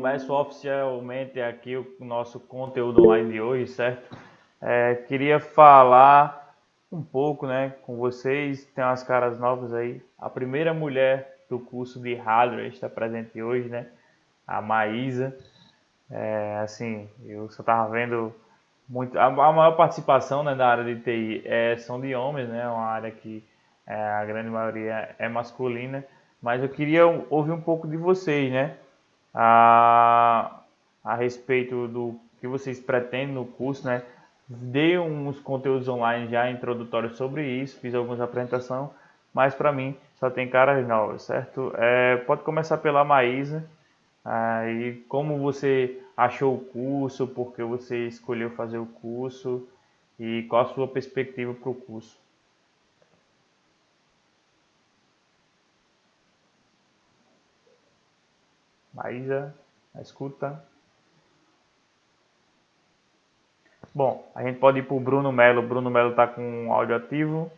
começo oficialmente aqui o nosso conteúdo online de hoje, certo? Queria falar um pouco, né, com vocês. Tem umas caras novas aí. A primeira mulher do curso de hardware está presente hoje, né? A Maísa. Assim, eu só estava vendo muito. A maior participação, né, da área de TI são de homens, né? Uma área que a grande maioria é masculina. Mas eu queria ouvir um pouco de vocês, né? A respeito do que vocês pretendem no curso, né? Dei uns conteúdos online já introdutórios sobre isso, fiz algumas apresentações, mas para mim só tem caras novas, certo? Pode começar pela Maísa. E como você achou o curso, por que você escolheu fazer o curso e qual a sua perspectiva para o curso? Maísa, escuta. Bom, a gente pode ir para o Bruno Melo. Bruno Melo está com o áudio ativo.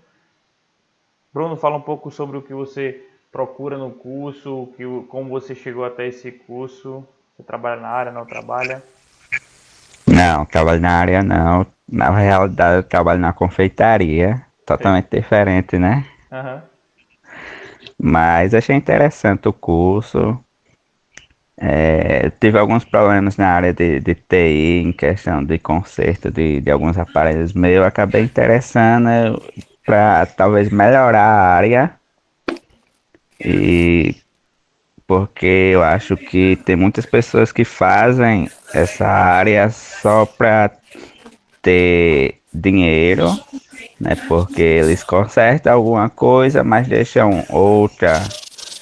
Bruno, fala um pouco sobre o que você procura no curso, como você chegou até esse curso. Você trabalha na área, não trabalha? Não, trabalho na área não. Na realidade, eu trabalho na confeitaria. Sei. Totalmente diferente, né? Aham. Mas achei interessante o curso. Tive alguns problemas na área de TI, em questão de conserto de alguns aparelhos meus. Acabei interessando para talvez melhorar a área. E porque eu acho que tem muitas pessoas que fazem essa área só para ter dinheiro, né? Porque eles consertam alguma coisa, mas deixam outra,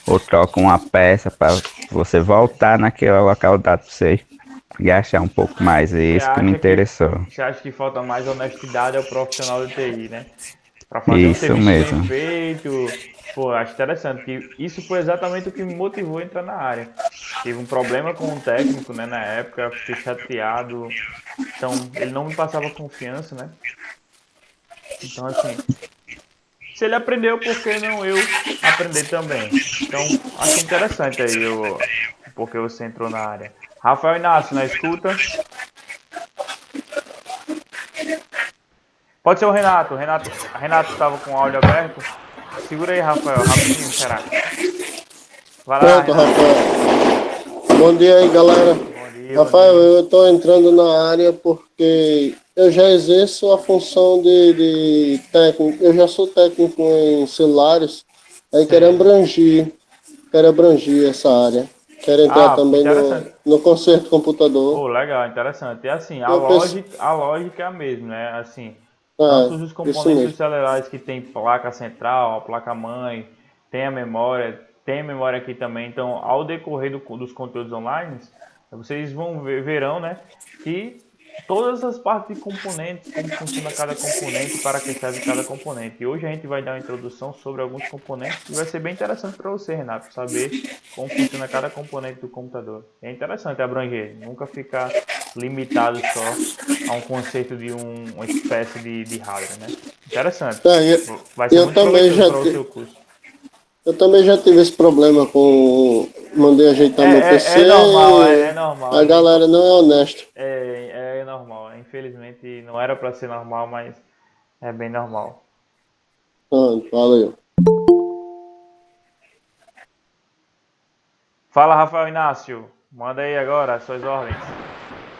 ou trocam uma peça para você voltar naquele local dado para você gastar um pouco mais. É Você isso que me acha que, interessou. você acha que falta mais honestidade ao profissional de TI, né? Para fazer um Isso serviço bem mesmo. feito. Pô, acho interessante que isso foi exatamente o que me motivou a entrar na área. Tive um problema com o técnico, né, na época, fiquei chateado. Então, ele não me passava confiança, né? Então, assim, se ele aprendeu, por que não eu aprender também? Então, achei interessante aí porque você entrou na área. Rafael Inácio, na escuta. Pode ser o Renato. Renato estava com o áudio aberto. Segura aí, Rafael, rapidinho, será? Vai lá, Pronto, Renato. Rafael. Bom dia aí, galera. Bom dia, bom Rafael, dia. eu estou entrando na área porque eu já exerço a função de técnico. Eu já sou técnico em celulares, aí Sei. quero abranger essa área. Quero entrar também Interessante. no conserto de computador. Pô, legal, interessante. E assim, a Eu penso, lógica, a lógica é a mesma, né? Assim, tantos os isso componentes dos mesmo. celulares que tem placa central, a placa mãe, tem a memória aqui também. Então, ao decorrer dos conteúdos online, vocês verão, né, que todas as partes de componentes, como funciona cada componente, para que serve cada componente. E hoje a gente vai dar uma introdução sobre alguns componentes que vai ser bem interessante para você, Renato, saber como funciona cada componente do computador. É interessante abranger, nunca ficar limitado só a um conceito de uma espécie de hardware, né? Interessante. É, Vai ser eu muito também proveitoso já, para o seu curso. eu também já tive esse problema com. Mandei ajeitar meu PC É normal, é e normal. a galera não é honesta. É normal. Infelizmente não era para ser normal, mas é bem normal. Pronto, valeu. Fala, Rafael Inácio. Manda aí agora as suas ordens.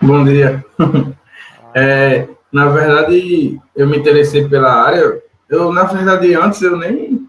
Bom dia. Na verdade, eu me interessei pela área. Na verdade, antes eu nem.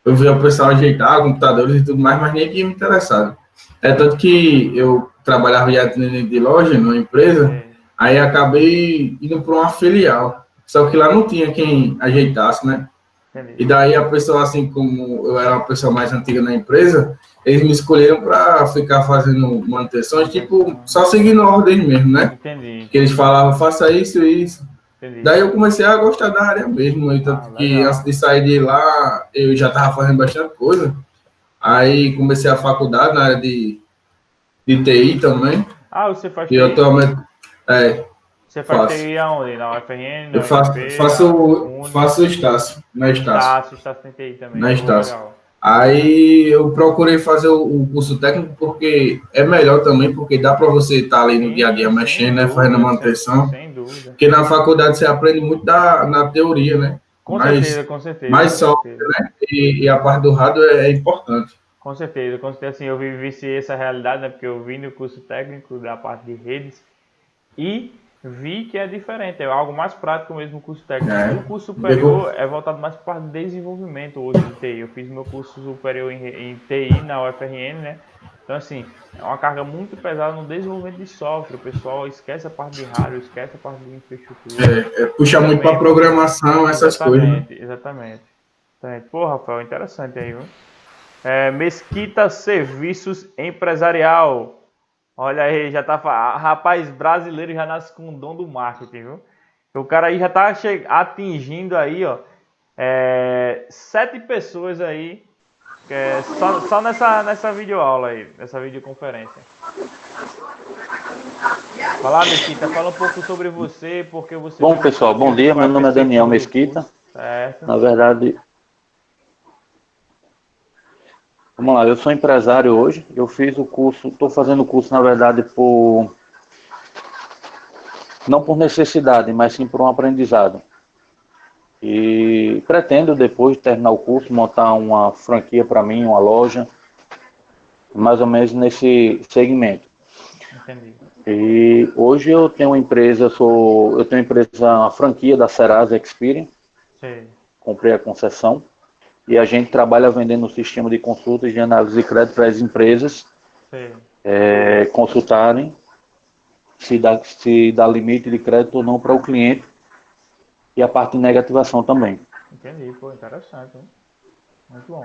Eu via o pessoal ajeitar computadores e tudo mais, mas nem tinha me interessado. É tanto que eu trabalhava de atendente de loja, numa empresa, Sei, aí acabei indo para uma filial. Só que lá não tinha quem ajeitasse, né? entendi. E daí a pessoa, assim como eu era uma pessoa mais antiga na empresa, eles me escolheram para ficar fazendo manutenções, tipo, Manutenção. só seguindo ordem mesmo, né? Entendi, Que eles falavam, faça isso e isso. entendi. Daí eu comecei a gostar da área mesmo, e Ah, tanto que antes legal. de sair de lá, eu já estava fazendo bastante coisa. Aí comecei a faculdade na área de TI também, Ah, você faz e TI? atualmente Você faz faço. TI aonde? Na UFRN, Eu na faço, UNB, na faço, Uni? faço Estácio, na Estácio, Estácio tem TI também. na Pô, Estácio. legal. Aí eu procurei fazer o curso técnico porque é melhor também, porque dá para você estar ali no dia a dia Sim, sem mexendo, né, fazendo a dúvida, manutenção. sem dúvida. Porque na faculdade você aprende muito na teoria, né? Com certeza, com certeza, Mais com só, certeza. né? E a parte do hardware é importante. Com certeza, com certeza, assim, eu vivenciei essa realidade, né, porque eu vim do curso técnico da parte de redes e vi que é diferente, é algo mais prático mesmo o curso técnico. O É. curso Devo- superior é voltado mais para de desenvolvimento hoje de TI. Eu fiz meu curso superior em TI na UFRN, né? Então, assim, é uma carga muito pesada no desenvolvimento de software. O pessoal esquece a parte de hardware, esquece a parte de infraestrutura. E Puxa muito para também, programação, essas coisas, né? exatamente, exatamente. Então, pô, Rafael, interessante aí, viu? Mesquita Serviços Empresarial. Olha aí, já tá. Rapaz, brasileiro já nasce com o dom do marketing, viu? O cara aí já tá atingindo aí, ó. 7 pessoas aí. Só nessa videoaula aí, nessa videoconferência. Fala, Mesquita, fala um pouco sobre você, porque você Bom, veio no pessoal, bom curso, dia. qual é Meu a nome é Daniel perspectiva do Mesquita. curso, certo? Na verdade, vamos lá, eu sou empresário hoje. Eu fiz o curso, estou fazendo o curso, na verdade, não por necessidade, mas sim por um aprendizado. E pretendo, depois de terminar o curso, montar uma franquia para mim, uma loja, mais ou menos nesse segmento. Entendi. E hoje eu tenho uma empresa, eu tenho uma empresa, uma franquia da Serasa Experian, Sei, comprei a concessão. E a gente trabalha vendendo um sistema de consultas de análise de crédito para as empresas sei. consultarem se dá limite de crédito ou não para o cliente e a parte de negativação também. Entendi, pô, interessante, hein? Muito bom.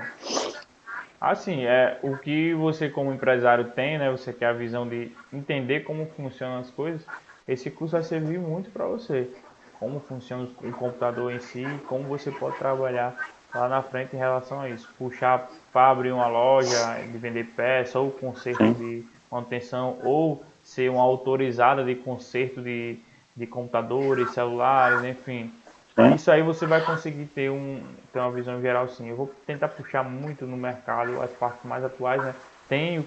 Assim, o que você como empresário tem, né? Você quer a visão de entender como funcionam as coisas. Esse curso vai servir muito para você. Como funciona o computador em si, como você pode trabalhar lá na frente em relação a isso. Puxar para abrir uma loja de vender peça ou conserto Sim, de manutenção ou ser uma autorizada de conserto de computadores, celulares, enfim. sim, Isso aí você vai conseguir ter uma visão geral sim. Eu vou tentar puxar muito no mercado as partes mais atuais, né? Tem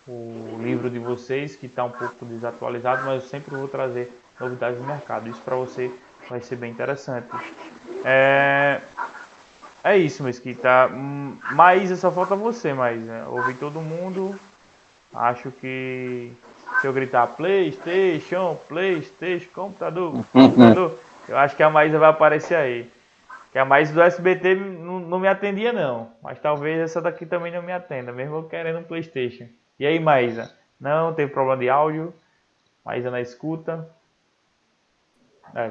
o livro de vocês que está um pouco desatualizado, mas eu sempre vou trazer novidades do mercado. Isso para você vai ser bem interessante. É, é isso, Mesquita. Maísa, só falta você, Maísa. Ouvi todo mundo. Acho que se eu gritar PlayStation, PlayStation, computador, computador, eu acho que a Maísa vai aparecer aí. Que a Maísa do SBT não me atendia, não. Mas talvez essa daqui também não me atenda, mesmo eu querendo um PlayStation. E aí, Maísa? Não, tem problema de áudio. Maísa na escuta.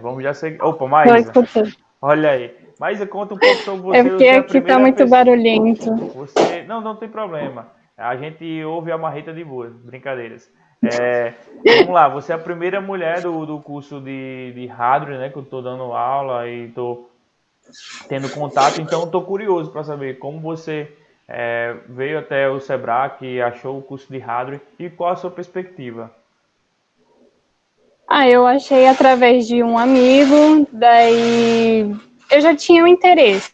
Vamos já seguir. Opa, Tô Maísa. escutando. Olha aí. Maísa, conta um pouco sobre É você. porque Você é a aqui tá primeira muito pessoa. barulhento. Você. Não, não tem problema. A gente ouve a marreta de boa, brincadeiras. Vamos lá, você é a primeira mulher do curso de hardware, né? Que eu tô dando aula e tô tendo contato, então eu tô curioso para saber como você veio até o Sebrae, achou o curso de hardware e qual a sua perspectiva. Ah, eu achei através de um amigo, daí eu já tinha um interesse.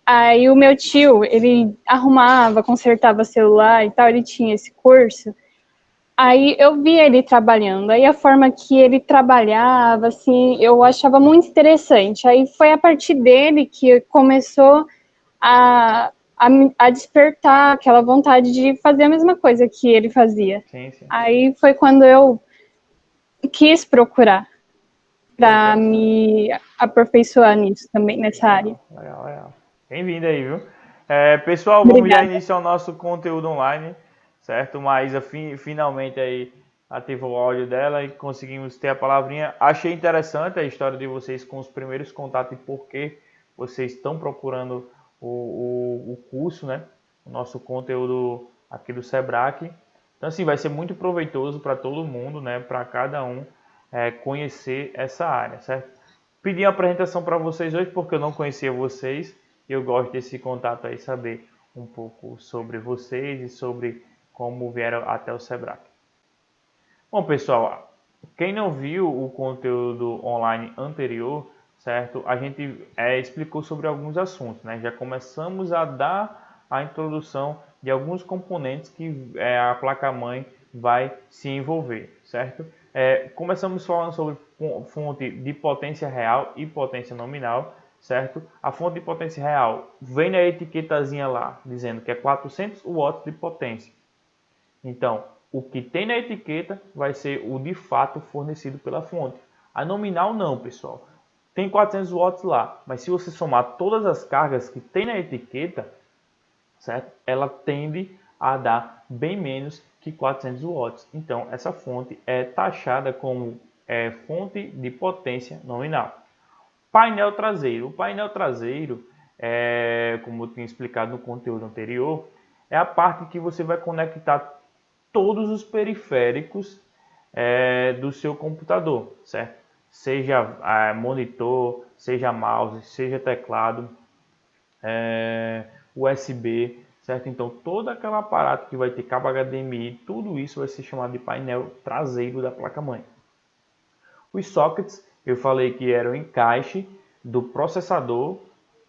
Aí o meu tio, ele arrumava, consertava celular e tal, ele tinha esse curso. Aí eu vi ele trabalhando, aí a forma que ele trabalhava, assim, eu achava muito interessante. Aí foi a partir dele que começou a, a despertar aquela vontade de fazer a mesma coisa que ele fazia. Sim, sim. Aí foi quando eu quis procurar Pô, para interessante. me aperfeiçoar nisso também, nessa área. Legal, legal, legal. Bem-vindo aí, viu? Pessoal, vamos já Obrigada. iniciar o nosso conteúdo online, certo? Maísa finalmente aí ativou o áudio dela e conseguimos ter a palavrinha. Achei interessante a história de vocês com os primeiros contatos e por que vocês estão procurando o curso, né? O nosso conteúdo aqui do Sebrae. Então, assim, vai ser muito proveitoso para todo mundo, né? Para cada um conhecer essa área, certo? Pedi uma apresentação para vocês hoje porque eu não conhecia vocês e eu gosto desse contato aí, saber um pouco sobre vocês e sobre como vieram até o Sebrae. Bom, pessoal, quem não viu o conteúdo online anterior, certo? A gente explicou sobre alguns assuntos, né? Já começamos a dar a introdução de alguns componentes que a placa-mãe vai se envolver, certo? Começamos falando sobre fonte de potência real e potência nominal, certo? A fonte de potência real vem na etiquetazinha lá, dizendo que é 400 watts de potência. Então, o que tem na etiqueta vai ser o de fato fornecido pela fonte. A nominal não, pessoal. Tem 400 watts lá, mas se você somar todas as cargas que tem na etiqueta, certo? Ela tende a dar bem menos que 400 watts. Então, essa fonte é taxada como fonte de potência nominal. Painel traseiro. O painel traseiro, como eu tinha explicado no conteúdo anterior, é a parte que você vai conectar todos os periféricos do seu computador, certo? Seja monitor, seja mouse, seja teclado, USB, certo? Então, todo aquele aparato que vai ter cabo HDMI, tudo isso vai ser chamado de painel traseiro da placa-mãe. Os sockets, eu falei que era o encaixe do processador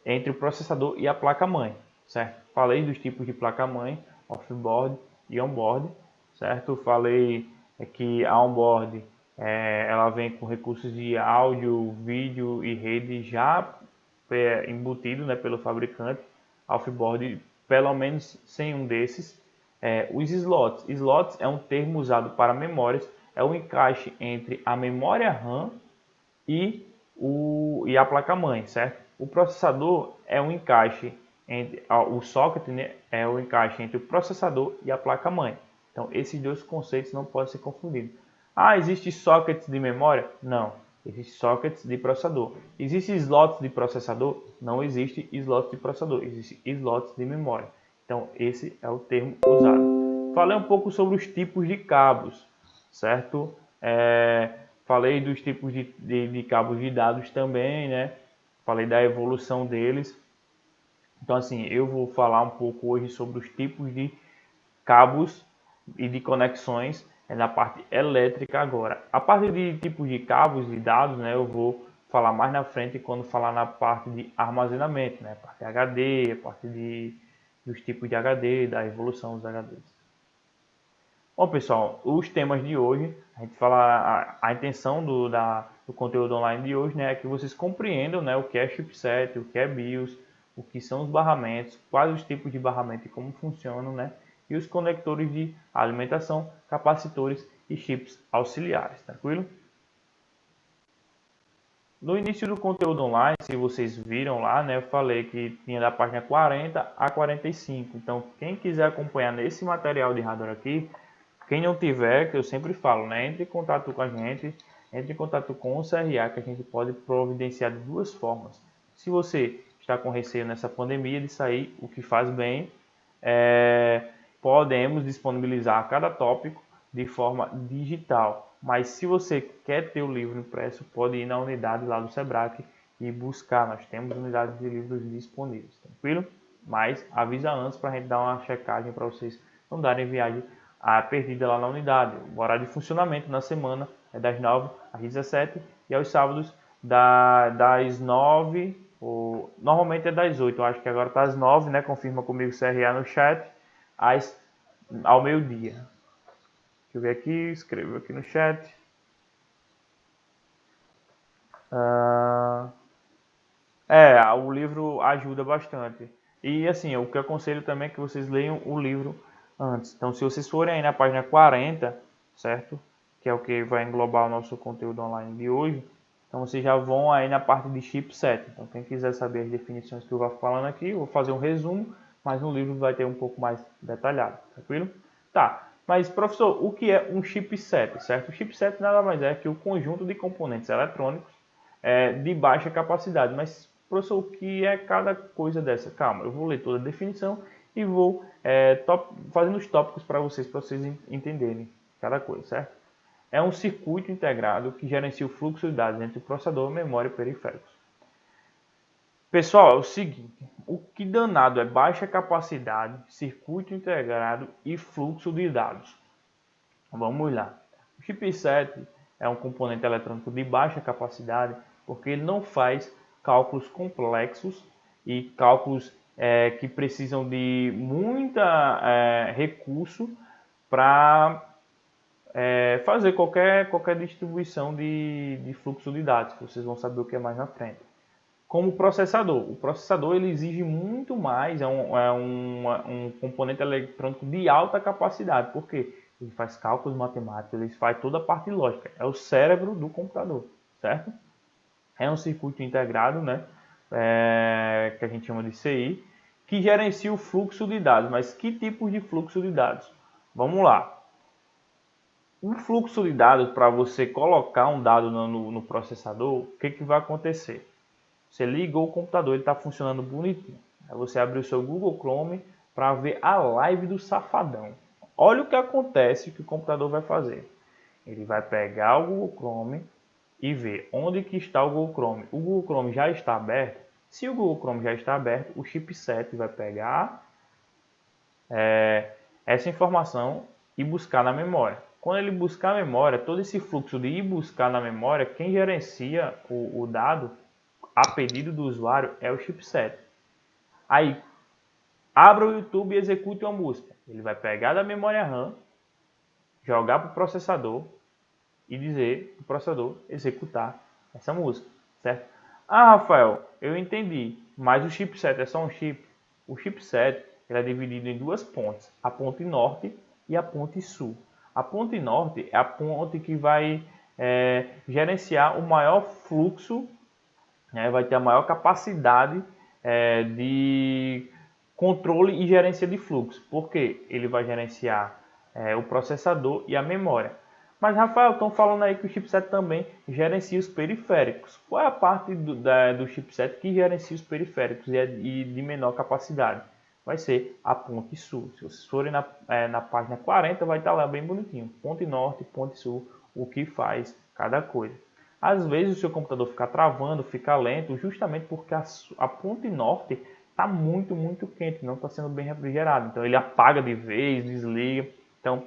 entre o processador e a placa-mãe, certo? Falei dos tipos de placa-mãe, off-board e on-board, certo? Falei que a on-board ela vem com recursos de áudio, vídeo e rede já embutido, né, pelo fabricante. Off-board, pelo menos sem um desses. Os slots. Slots é um termo usado para memórias, é o encaixe entre a memória RAM e a placa-mãe, certo? O processador é um encaixe entre o socket, né, é o encaixe entre o processador e a placa-mãe. Então, esses dois conceitos não podem ser confundidos. Existe sockets de memória? Não. Existe sockets de processador. Existe slots de processador? Não existe slots de processador. Existe slots de memória. Então, esse é o termo usado. Falei um pouco sobre os tipos de cabos, certo? Falei dos tipos de cabos de dados também, né? Falei da evolução deles. Então, assim, eu vou falar um pouco hoje sobre os tipos de cabos e de conexões na parte elétrica agora. A parte de tipos de cabos de dados, né? Eu vou falar mais na frente quando falar na parte de armazenamento, né? A parte HD, a parte dos tipos de HD, da evolução dos HDs. Bom, pessoal, os temas de hoje, a gente fala a intenção do conteúdo online de hoje, né, é que vocês compreendam, né, o que é chipset, o que é BIOS, o que são os barramentos, quais os tipos de barramento e como funcionam, né, e os conectores de alimentação, capacitores e chips auxiliares, tranquilo? No início do conteúdo online, se vocês viram lá, né, eu falei que tinha da página 40 a 45. Então, quem quiser acompanhar nesse material de hardware aqui, quem não tiver, que eu sempre falo, né, entre em contato com a gente, entre em contato com o CRA, que a gente pode providenciar de duas formas. Se você está com receio nessa pandemia de sair, o que faz bem, podemos disponibilizar cada tópico de forma digital. Mas se você quer ter o livro impresso, pode ir na unidade lá do Sebrae e buscar. Nós temos unidades de livros disponíveis, tranquilo? Mas avisa antes para a gente dar uma checagem para vocês não darem viagem perdida lá na unidade. O horário de funcionamento na semana é das 9 às 17 e aos sábados das 9, normalmente é das 8, eu acho que agora está às 9, né? Confirma comigo o CRA no chat, ao meio-dia. Deixa eu ver aqui, escrevo aqui no chat. O livro ajuda bastante. E assim, o que eu aconselho também é que vocês leiam o livro antes. Então, se vocês forem aí na página 40, certo? Que é o que vai englobar o nosso conteúdo online de hoje. Então, vocês já vão aí na parte de chipset. Então, quem quiser saber as definições que eu vou falando aqui, eu vou fazer um resumo, mas no livro vai ter um pouco mais detalhado, tranquilo? Tá, mas professor, o que é um chipset, certo? O chipset nada mais é que o conjunto de componentes eletrônicos de baixa capacidade. Mas, professor, o que é cada coisa dessa? Calma, eu vou ler toda a definição e vou fazendo os tópicos para vocês entenderem cada coisa, certo? É um circuito integrado que gerencia o fluxo de dados entre o processador, memória e periféricos. Pessoal, é o seguinte, o que danado é baixa capacidade, circuito integrado e fluxo de dados? Vamos lá. O chipset é um componente eletrônico de baixa capacidade porque ele não faz cálculos complexos e cálculos que precisam de muita recurso para fazer qualquer distribuição de fluxo de dados, que vocês vão saber o que é mais na frente. Como processador, o processador ele exige muito mais, um componente eletrônico de alta capacidade, porque ele faz cálculos matemáticos, ele faz toda a parte lógica, é o cérebro do computador, certo? É um circuito integrado, né, que a gente chama de CI, que gerencia o fluxo de dados. Mas que tipos de fluxo de dados? Vamos lá. Um fluxo de dados, para você colocar um dado no processador, o que vai acontecer? Você ligou o computador, ele está funcionando bonitinho. Aí você abre o seu Google Chrome para ver a live do Safadão. Olha o que acontece que o computador vai fazer. Ele vai pegar o Google Chrome e ver onde que está o Google Chrome. O Google Chrome já está aberto. Se o Google Chrome já está aberto, o chipset vai pegar essa informação e buscar na memória. Quando ele buscar a memória, todo esse fluxo de ir buscar na memória, quem gerencia o dado a pedido do usuário é o chipset. Aí, abra o YouTube e execute uma música. Ele vai pegar da memória RAM, jogar para o processador e dizer para o processador executar essa música, certo? Ah, Rafael, eu entendi, mas o chipset é só um chip. O chipset ele é dividido em duas pontes, a ponte norte e a ponte sul. A ponte norte é a ponte que vai gerenciar o maior fluxo, vai ter a maior capacidade de controle e gerência de fluxo. Porque ele vai gerenciar o processador e a memória. Mas, Rafael, estão falando aí que o chipset também gerencia os periféricos. Qual é a parte do chipset que gerencia os periféricos e de menor capacidade? Vai ser a ponte sul. Se vocês forem na página 40, vai estar lá bem bonitinho. Ponte norte, ponte sul, o que faz cada coisa. Às vezes o seu computador fica travando, fica lento, justamente porque a ponte norte está muito, muito quente, não está sendo bem refrigerado. Então ele apaga de vez, desliga. Então,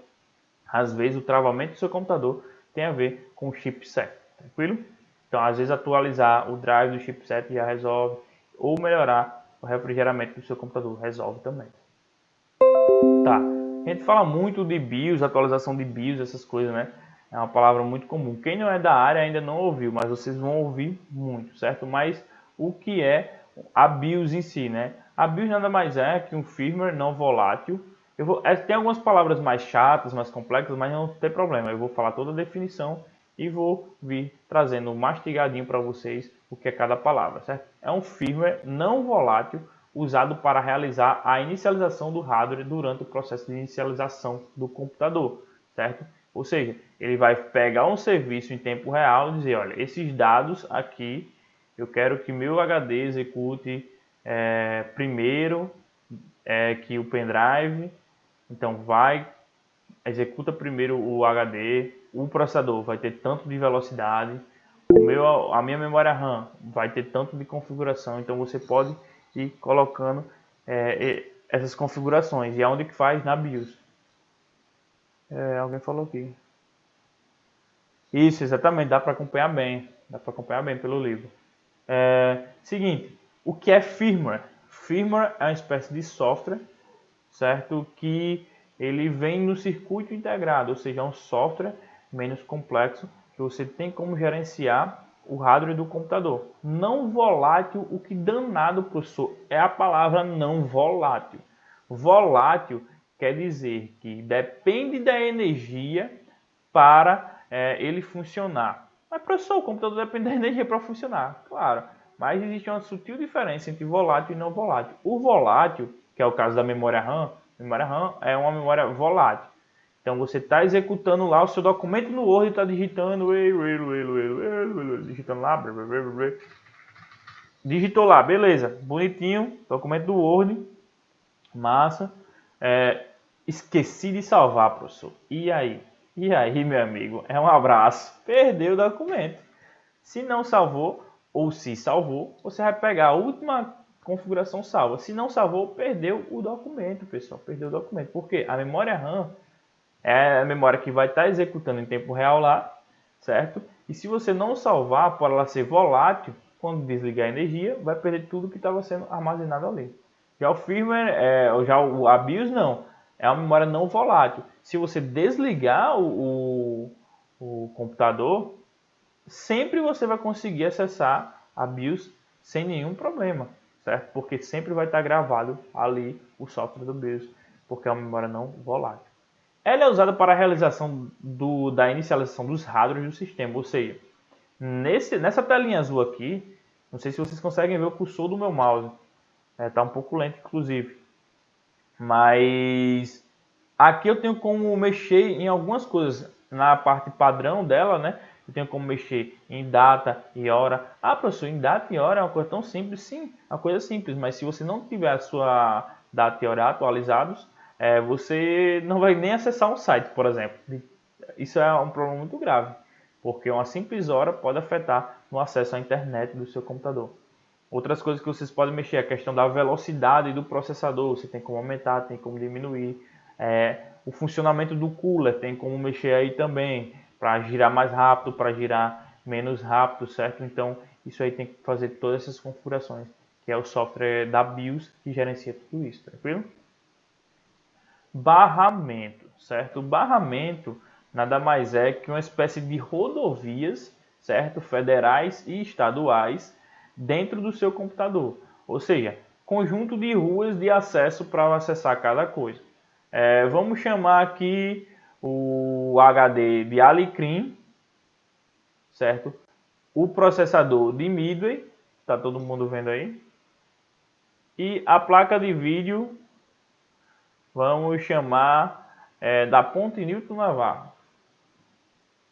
às vezes o travamento do seu computador tem a ver com o chipset, tranquilo? Então, às vezes atualizar o drive do chipset já resolve, ou melhorar o refrigeramento do seu computador resolve também. Tá, a gente fala muito de BIOS, atualização de BIOS, essas coisas, né? É uma palavra muito comum. Quem não é da área ainda não ouviu, mas vocês vão ouvir muito, certo? Mas o que é a BIOS em si, né? A BIOS nada mais é que um firmware não volátil. Tem algumas palavras mais chatas, mais complexas, mas não tem problema. Eu vou falar toda a definição e vou vir trazendo mastigadinho para vocês o que é cada palavra, certo? É um firmware não volátil usado para realizar a inicialização do hardware durante o processo de inicialização do computador, certo? Ou seja, ele vai pegar um serviço em tempo real e dizer, olha, esses dados aqui, eu quero que meu HD execute primeiro que o pendrive. Então executa primeiro o HD, o processador vai ter tanto de velocidade, a minha memória RAM vai ter tanto de configuração. Então você pode ir colocando essas configurações. E aonde que faz? Na BIOS. Alguém falou aqui. Isso, exatamente, dá para acompanhar bem. Dá para acompanhar bem pelo livro. Seguinte, o que é firmware? Firmware é uma espécie de software, certo? Que ele vem no circuito integrado, ou seja, é um software menos complexo que você tem como gerenciar o hardware do computador. Não volátil, o que danado, professor, é a palavra não volátil. Volátil quer dizer que depende da energia para ele funcionar. Mas, professor, o computador depende da energia para funcionar. Claro, mas existe uma sutil diferença entre volátil e não volátil. O volátil, que é o caso da memória RAM, memória RAM é uma memória volátil. Então você está executando lá o seu documento no Word e está digitando, digitando lá, digitou lá, beleza, bonitinho, documento do Word, massa. Esqueci de salvar, professor. E aí? E aí, meu amigo? É um abraço. Perdeu o documento. Se não salvou, ou se salvou, você vai pegar a última configuração salva. Se não salvou, perdeu o documento, pessoal. Perdeu o documento. Porque a memória RAM é a memória que vai estar executando em tempo real lá, certo? E se você não salvar, por ela ser volátil, quando desligar a energia, vai perder tudo que estava sendo armazenado ali. Já o firmware, a BIOS não, é uma memória não volátil. Se você desligar o computador, sempre você vai conseguir acessar a BIOS sem nenhum problema, certo? Porque sempre vai estar gravado ali o software do BIOS, porque é uma memória não volátil. Ela é usada para a realização da inicialização dos hardwares do sistema, ou seja, nessa telinha azul aqui, não sei se vocês conseguem ver o cursor do meu mouse, está um pouco lento inclusive, mas aqui eu tenho como mexer em algumas coisas, na parte padrão dela, né? Eu tenho como mexer em data e hora. Ah, professor, em data e hora é uma coisa tão simples? Sim, é uma coisa simples, mas se você não tiver a sua data e hora atualizados, você não vai nem acessar um site, por exemplo. Isso é um problema muito grave, porque uma simples hora pode afetar no acesso à internet do seu computador. Outras coisas que vocês podem mexer é a questão da velocidade do processador. Você tem como aumentar, tem como diminuir. O funcionamento do cooler tem como mexer aí também, para girar mais rápido, para girar menos rápido, certo? Então, isso aí tem que fazer todas essas configurações, que é o software da BIOS que gerencia tudo isso, tranquilo? Barramento, certo? O barramento nada mais é que uma espécie de rodovias, certo? Federais e estaduais dentro do seu computador. Ou seja, conjunto de ruas de acesso para acessar cada coisa. Vamos chamar aqui o HD de Alecrim, certo? O processador de Midway, tá todo mundo vendo aí? E a placa de vídeo, vamos chamar da Ponte Newton Navarro.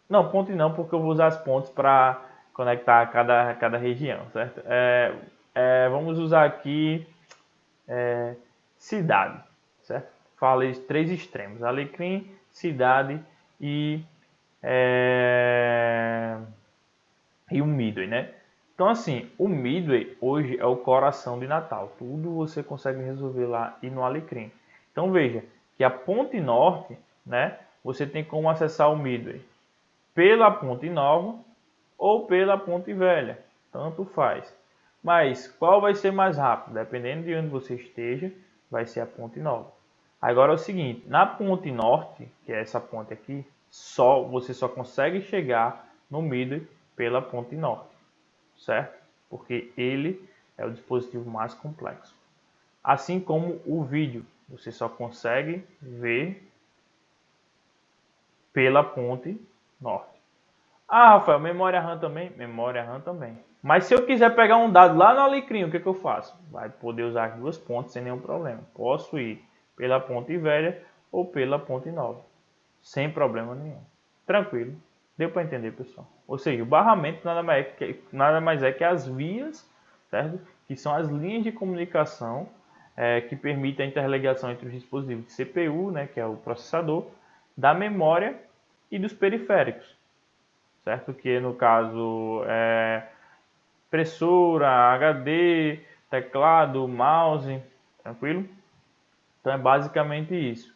Não, ponte não, porque eu vou usar as pontes para conectar cada região, certo? Vamos usar aqui cidade, certo? Falei três extremos: Alecrim, cidade e o Midway, né? Então, assim, o Midway hoje é o coração de Natal. Tudo você consegue resolver lá e no Alecrim. Então, veja que a Ponte Norte, né? Você tem como acessar o Midway pela Ponte Nova ou pela Ponte Velha. Tanto faz. Mas qual vai ser mais rápido? Dependendo de onde você esteja, vai ser a Ponte Nova. Agora é o seguinte, na Ponte Norte, que é essa ponte aqui, você só consegue chegar no Midway pela Ponte Norte, certo? Porque ele é o dispositivo mais complexo. Assim como o vídeo, você só consegue ver pela Ponte Norte. Ah, Rafael, memória RAM também? Memória RAM também. Mas se eu quiser pegar um dado lá no Alecrim, o que eu faço? Vai poder usar as duas pontes sem nenhum problema. Posso ir pela Ponte Velha ou pela Ponte Nova, sem problema nenhum. Tranquilo. Deu para entender, pessoal? Ou seja, o barramento nada mais é que as vias, certo? Que são as linhas de comunicação que permitem a interligação entre os dispositivos de CPU, né, que é o processador, da memória e dos periféricos, certo? Que no caso impressora, HD, teclado, mouse, tranquilo? Então é basicamente isso.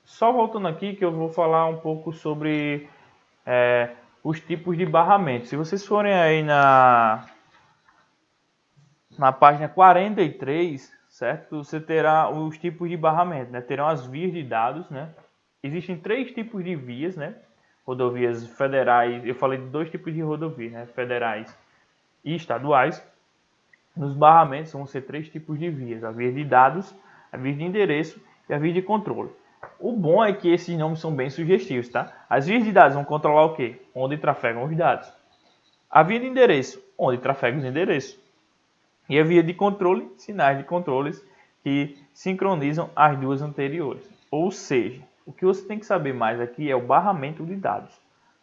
Só voltando aqui que eu vou falar um pouco sobre os tipos de barramento. Se vocês forem aí na página 43, certo? Você terá os tipos de barramento, né? Terão as vias de dados, né? Existem 3 tipos de vias, né? Rodovias federais, eu falei de 2 tipos de rodovias, né? Federais e estaduais. Nos barramentos vão ser 3 tipos de vias: a via de dados, a via de endereço e a via de controle. O bom é que esses nomes são bem sugestivos, tá? As vias de dados vão controlar o quê? Onde trafegam os dados. A via de endereço, onde trafegam os endereços. E a via de controle, sinais de controles que sincronizam as duas anteriores. Ou seja, o que você tem que saber mais aqui é o barramento de dados,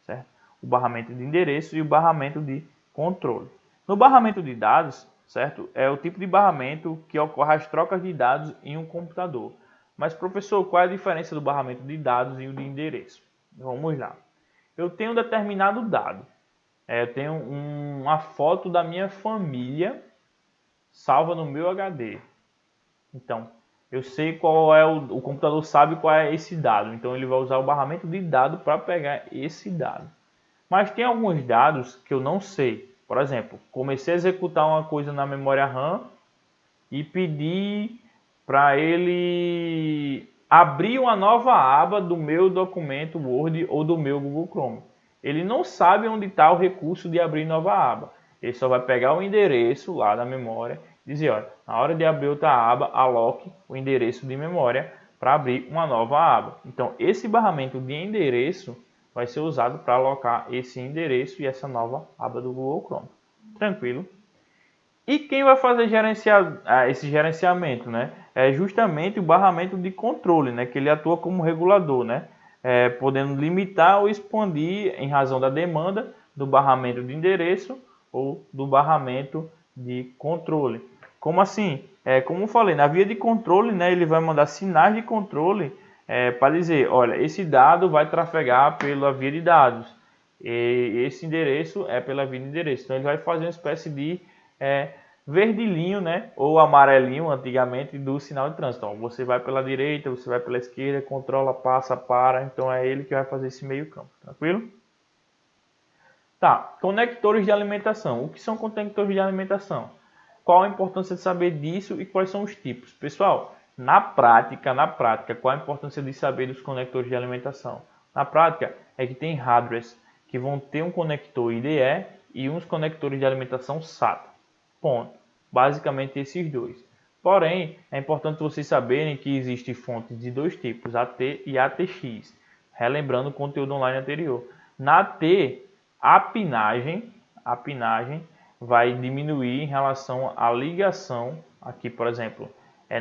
certo? O barramento de endereço e o barramento de controle. No barramento de dados, certo? É o tipo de barramento que ocorre as trocas de dados em um computador. Mas, professor, qual é a diferença do barramento de dados e o de endereço? Vamos lá. Eu tenho um determinado dado. Eu tenho uma foto da minha família salva no meu HD. Então, eu sei qual é o computador sabe qual é esse dado, então ele vai usar o barramento de dado para pegar esse dado. Mas tem alguns dados que eu não sei. Por exemplo, comecei a executar uma coisa na memória RAM e pedi para ele abrir uma nova aba do meu documento Word ou do meu Google Chrome. Ele não sabe onde está o recurso de abrir nova aba. Ele só vai pegar o endereço lá da memória e dizer, olha, na hora de abrir outra aba, aloque o endereço de memória para abrir uma nova aba. Então, esse barramento de endereço vai ser usado para alocar esse endereço e essa nova aba do Google Chrome. Tranquilo? E quem vai fazer esse gerenciamento, né? É justamente o barramento de controle, né? Que ele atua como regulador, né? Podendo limitar ou expandir em razão da demanda do barramento de endereço ou do barramento de controle. Como assim? Como eu falei, na via de controle, né? Ele vai mandar sinais de controle para dizer, olha, esse dado vai trafegar pela via de dados. E esse endereço é pela via de endereço. Então ele vai fazer uma espécie de verdelhinho, né, ou amarelinho antigamente do sinal de trânsito. Então, você vai pela direita, você vai pela esquerda, controla, passa, para. Então é ele que vai fazer esse meio campo, tranquilo? Tá, conectores de alimentação. O que são conectores de alimentação? Qual a importância de saber disso e quais são os tipos? Pessoal, na prática, qual a importância de saber dos conectores de alimentação? Na prática, é que tem hardwares que vão ter um conector IDE e uns conectores de alimentação SATA. Ponto. Basicamente esses dois. Porém, é importante vocês saberem que existem fontes de dois tipos, AT e ATX. Relembrando o conteúdo online anterior. Na AT, a pinagem vai diminuir em relação à ligação. Aqui, por exemplo,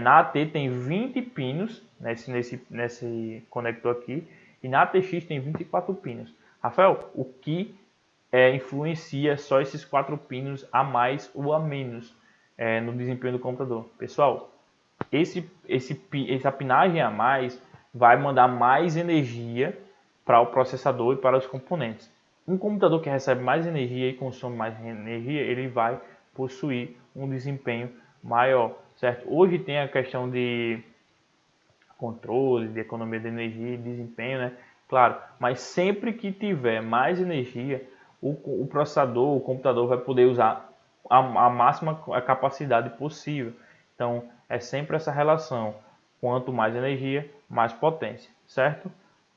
na AT tem 20 pinos nesse conector aqui e na ATX tem 24 pinos. Rafael, o que influencia só esses 4 pinos a mais ou a menos no desempenho do computador? Pessoal, essa pinagem a mais vai mandar mais energia para o processador e para os componentes. Um computador que recebe mais energia e consome mais energia, ele vai possuir um desempenho maior, certo? Hoje tem a questão de controle, de economia de energia e desempenho, né? Claro, mas sempre que tiver mais energia, o processador, o computador vai poder usar a máxima capacidade possível. Então, é sempre essa relação. Quanto mais energia, mais potência, certo?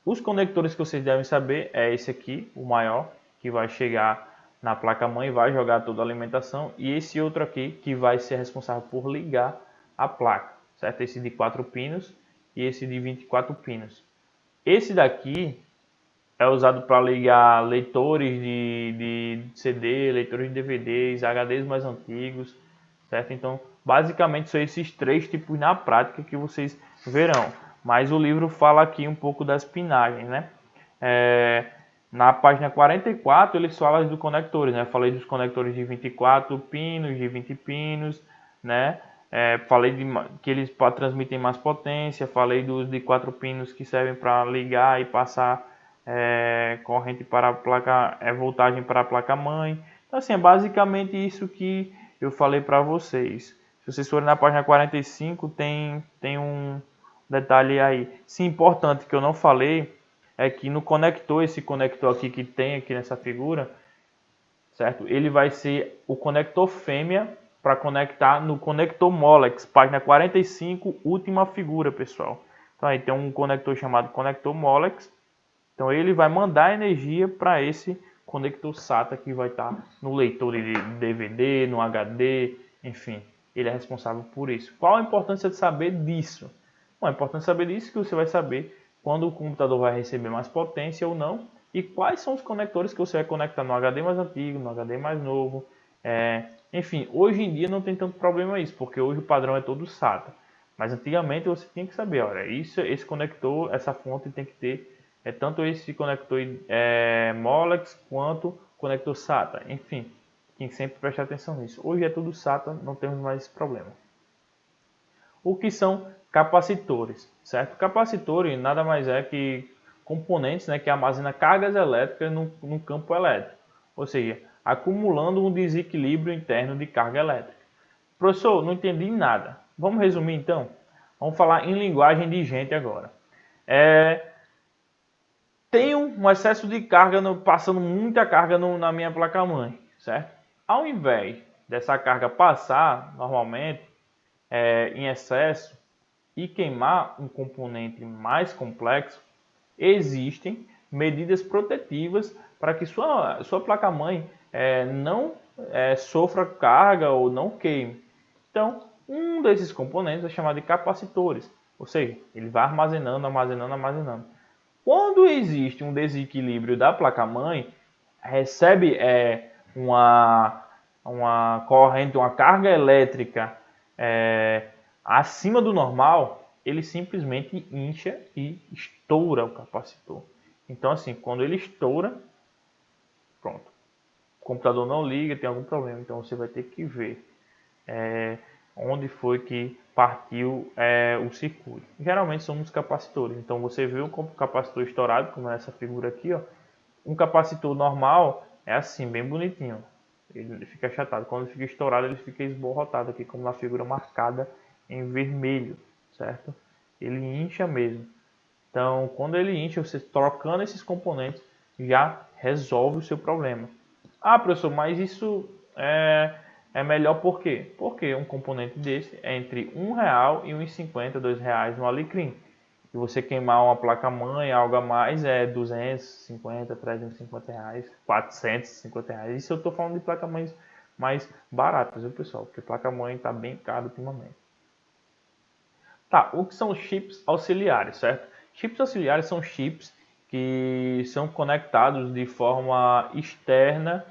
Os conectores que vocês devem saber é esse aqui, o maior, que vai chegar na placa-mãe e vai jogar toda a alimentação. E esse outro aqui, que vai ser responsável por ligar a placa, certo? Esse de 4 pinos e esse de 24 pinos. Esse daqui é usado para ligar leitores de CD, leitores de DVDs, HDs mais antigos, certo? Então, basicamente são esses 3 tipos na prática que vocês verão. Mas o livro fala aqui um pouco das pinagens, né? Na página 44 eles falam dos conectores, né? Falei dos conectores de 24 pinos, de 20 pinos, né? Falei que eles transmitem mais potência, falei dos de 4 pinos que servem para ligar e passar corrente para a placa, voltagem para a placa-mãe. Então, assim, é basicamente isso que eu falei para vocês. Se vocês forem na página 45, tem um detalhe aí. Sim, importante que eu não falei é que no conector, esse conector aqui que tem aqui nessa figura, certo? Ele vai ser o conector fêmea para conectar no conector Molex, página 45, última figura, pessoal. Então aí tem um conector chamado conector Molex. Então ele vai mandar energia para esse conector SATA que vai estar no leitor de DVD, no HD, enfim. Ele é responsável por isso. Qual a importância de saber disso? Bom, a importância de saber disso é que você vai saber quando o computador vai receber mais potência ou não e quais são os conectores que você vai conectar no HD mais antigo, no HD mais novo. Enfim, hoje em dia não tem tanto problema isso, porque hoje o padrão é todo SATA. Mas antigamente você tinha que saber, olha, esse conector, essa fonte tem que ter tanto esse conector Molex quanto conector SATA. Enfim, tem que sempre prestar atenção nisso. Hoje é tudo SATA, não temos mais esse problema. O que são capacitores, certo? Capacitores nada mais é que componentes, né, que armazenam cargas elétricas no campo elétrico, ou seja, acumulando um desequilíbrio interno de carga elétrica. Professor, não entendi nada. Vamos resumir então? Vamos falar em linguagem de gente agora. Tenho um excesso de carga, passando muita carga na minha placa-mãe, certo? Ao invés dessa carga passar normalmente em excesso e queimar um componente mais complexo, existem medidas protetivas para que sua placa-mãe não sofra carga ou não queime. Então, um desses componentes é chamado de capacitores, ou seja, ele vai armazenando, armazenando, armazenando. Quando existe um desequilíbrio da placa-mãe, recebe uma corrente, uma carga elétrica acima do normal, ele simplesmente incha e estoura o capacitor. Então, assim, quando ele estoura, pronto, o computador não liga, tem algum problema. Então, você vai ter que ver onde foi que partiu o circuito. Geralmente são os capacitores. Então, você vê um capacitor estourado, como nessa figura aqui, ó. Um capacitor normal é assim, bem bonitinho. Ele fica achatado. Quando ele fica estourado, ele fica esborrotado aqui, como na figura marcada em vermelho, certo? Ele incha mesmo. Então, quando ele incha, você trocando esses componentes, já resolve o seu problema. Ah, professor, mas isso é melhor por quê? Porque um componente desse é entre R$1 e R$1,50, R$2 no Alecrim. E você queimar uma placa-mãe, algo a mais, é R$250, R$350, R$450. Isso eu estou falando de placa-mães mais baratas, viu, pessoal? Porque placa-mãe está bem caro ultimamente. Tá, o que são chips auxiliares, certo? Chips auxiliares são chips que são conectados de forma externa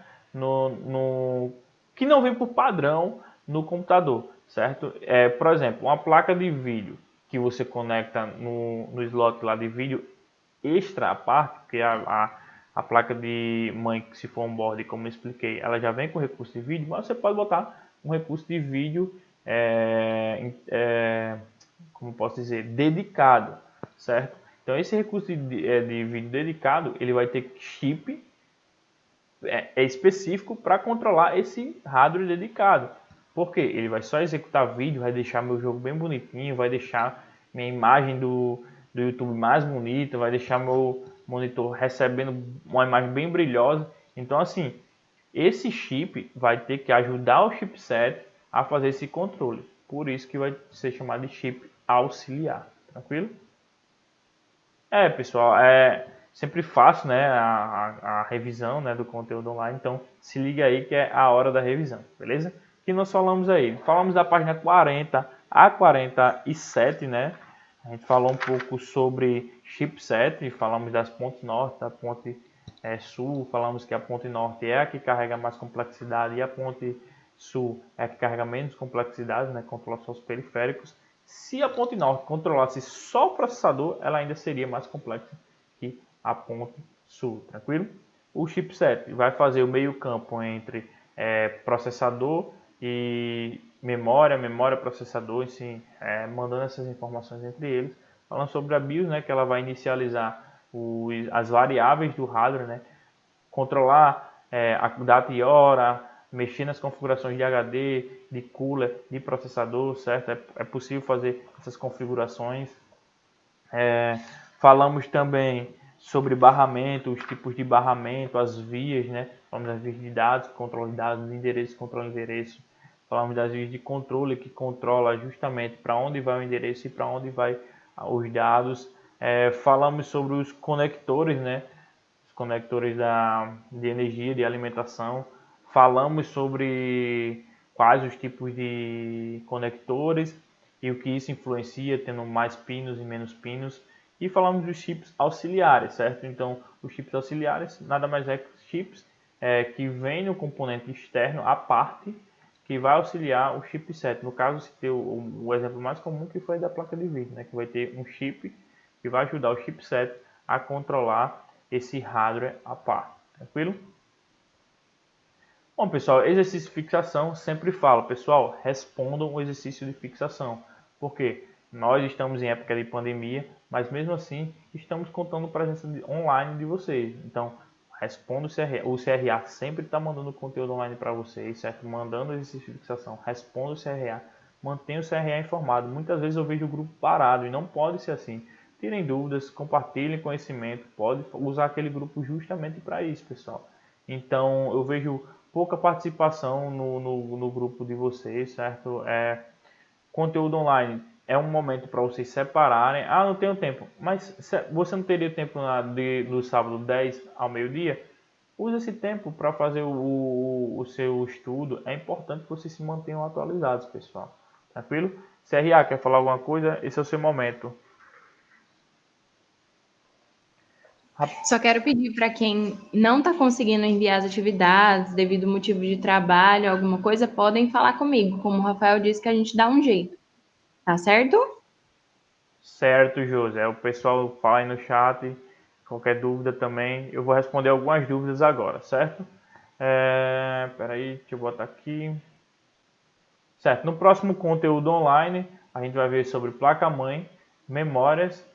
que não vem por padrão no computador, certo? Por exemplo, uma placa de vídeo que você conecta no slot lá de vídeo extra à parte, porque a placa de mãe, se for um board, como eu expliquei, ela já vem com recurso de vídeo, mas você pode botar um recurso de vídeo, como posso dizer, dedicado, certo? Então esse recurso de vídeo dedicado, ele vai ter chip específico para controlar esse hardware dedicado. Por quê? Ele vai só executar vídeo, vai deixar meu jogo bem bonitinho, vai deixar minha imagem do YouTube mais bonita, vai deixar meu monitor recebendo uma imagem bem brilhosa. Então, assim, esse chip vai ter que ajudar o chipset a fazer esse controle. Por isso que vai ser chamado de chip auxiliar. Tranquilo? Pessoal, sempre faço, né, a revisão, né, do conteúdo online, então se liga aí que é a hora da revisão, beleza? O que nós falamos aí? Falamos da página 40 a 47, né? A gente falou um pouco sobre chipset, falamos das pontes norte, da ponte sul, falamos que a ponte norte é a que carrega mais complexidade e a ponte sul é a que carrega menos complexidade, né, controla só os periféricos. Se a ponte norte controlasse só o processador, ela ainda seria mais complexa que a ponte sul, tranquilo? O chipset vai fazer o meio campo entre processador e memória, processador, assim, mandando essas informações entre eles. Falando sobre a BIOS, né, que ela vai inicializar as variáveis do hardware, né, controlar a data e hora, mexer nas configurações de HD, de cooler, de processador, certo? É possível fazer essas configurações. Falamos também sobre barramento, os tipos de barramento, as vias, né? Falamos das vias de dados, controle de dados, endereço, controle de endereço. Falamos das vias de controle, que controla justamente para onde vai o endereço e para onde vai os dados. Falamos sobre os conectores, né? Os conectores de energia, de alimentação. Falamos sobre quais os tipos de conectores e o que isso influencia, tendo mais pinos e menos pinos. E falamos dos chips auxiliares, certo? Então, os chips auxiliares nada mais é que chips que vêm no componente externo, à parte, que vai auxiliar o chipset. No caso, se tem o exemplo mais comum que foi da placa de vídeo, né? Que vai ter um chip que vai ajudar o chipset a controlar esse hardware à parte. Tranquilo? Bom, pessoal, exercício de fixação, sempre falo, pessoal, respondam o exercício de fixação. Por quê? Nós estamos em época de pandemia, mas mesmo assim estamos contando com a presença online de vocês. Então, responda o CRA. O CRA sempre está mandando conteúdo online para vocês, certo? Mandando exercício de fixação. Responda o CRA mantenha o CRA informado. Muitas vezes eu vejo o grupo parado e não pode ser assim. Tirem dúvidas, compartilhem conhecimento, pode usar aquele grupo justamente para isso, pessoal. Então, eu vejo pouca participação no grupo de vocês, certo? Conteúdo online é um momento para vocês separarem. Ah, não tenho tempo. Mas você não teria tempo no sábado 10 ao meio-dia? Use esse tempo para fazer o seu estudo. É importante que vocês se mantenham atualizados, pessoal. Tranquilo? CRA, quer falar alguma coisa? Esse é o seu momento. Só quero pedir para quem não está conseguindo enviar as atividades devido ao motivo de trabalho, alguma coisa, podem falar comigo. Como o Rafael disse, que a gente dá um jeito. Tá certo? Certo, José. O pessoal fala aí no chat. Qualquer dúvida também. Eu vou responder algumas dúvidas agora, certo? Peraí, deixa eu botar aqui. Certo, no próximo conteúdo online, a gente vai ver sobre placa-mãe, memórias,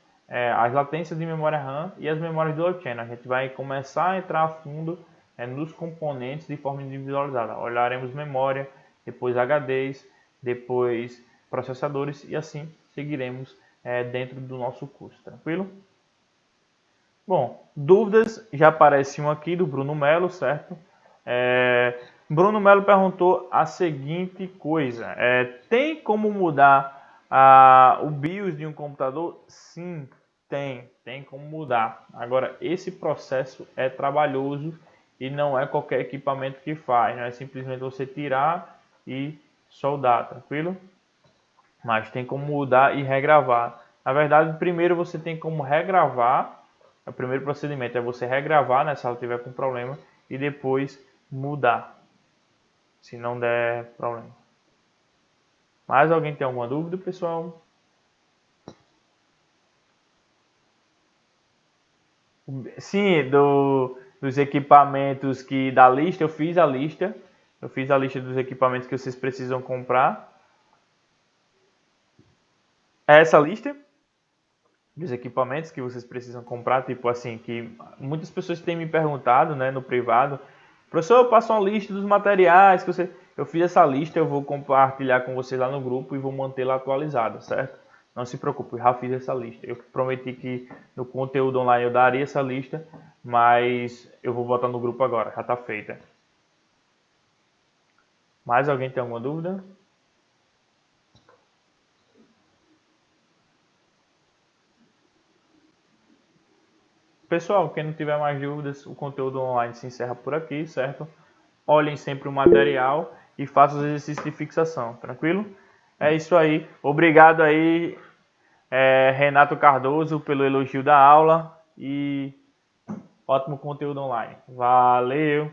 as latências de memória RAM e as memórias dual channel. A gente vai começar a entrar a fundo nos componentes de forma individualizada. Olharemos memória, depois HDs, depois processadores e assim seguiremos dentro do nosso curso, tranquilo? Bom, dúvidas já apareciam aqui do Bruno Melo, certo? Bruno Melo perguntou a seguinte coisa: tem como mudar o BIOS de um computador? Sim, tem como mudar. Agora, esse processo é trabalhoso e não é qualquer equipamento que faz, não é simplesmente você tirar e soldar, tranquilo? Mas tem como mudar e regravar. Na verdade, primeiro você tem como regravar. O primeiro procedimento é você regravar, né, se ela tiver com problema, e depois mudar, se não der problema. Mais alguém tem alguma dúvida, pessoal? Sim, dos equipamentos que da lista, eu fiz a lista. Eu fiz a lista dos equipamentos que vocês precisam comprar. Essa lista dos equipamentos que vocês precisam comprar, tipo assim, que muitas pessoas têm me perguntado, né, no privado, professor, eu passo uma lista dos materiais que você... Eu fiz essa lista, eu vou compartilhar com vocês lá no grupo e vou mantê-la atualizada, certo? Não se preocupe, eu já fiz essa lista. Eu prometi que no conteúdo online eu daria essa lista, mas eu vou botar no grupo agora, já está feita. Mais alguém tem alguma dúvida? Pessoal, quem não tiver mais dúvidas, o conteúdo online se encerra por aqui, certo? Olhem sempre o material e façam os exercícios de fixação, tranquilo? É isso aí. Obrigado aí, Renato Cardoso, pelo elogio da aula e ótimo conteúdo online. Valeu!